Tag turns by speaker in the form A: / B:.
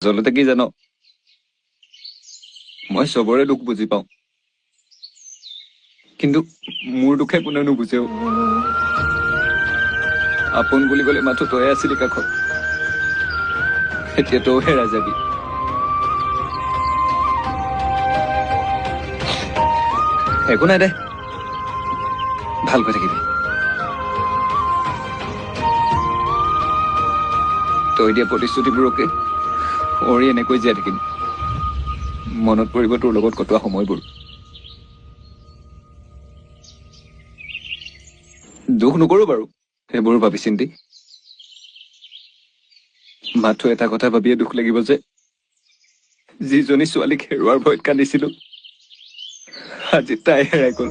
A: আচলতে কি জানো, মই চবৰে দুখ বুজি পাওঁ, কিন্তু মোৰ দুখে কোনেও নুবুজেও। আপোন বুলি ক'লে মাথো তয়ে আছিলি কাষত, এতিয়া তও হেৰাই যাবি। একো নাই দে, ভালকৈ থাকিবি। তই দিয়া প্ৰতিশ্ৰুতিবোৰকে অৰি এনেকৈ জীয়াই থাকিম। মনত পৰিব তোৰ লগত কটোৱা সময়বোৰ। দুখ নকৰো বাৰু সেইবোৰ ভাবি চিন্তি, মাথো এটা কথা ভাবিয়ে দুখ লাগিব যে যিজনী ছোৱালীক হেৰুৱাৰ ভয়ত কান্দিছিলো, আজি তাই হেৰাই গ'ল।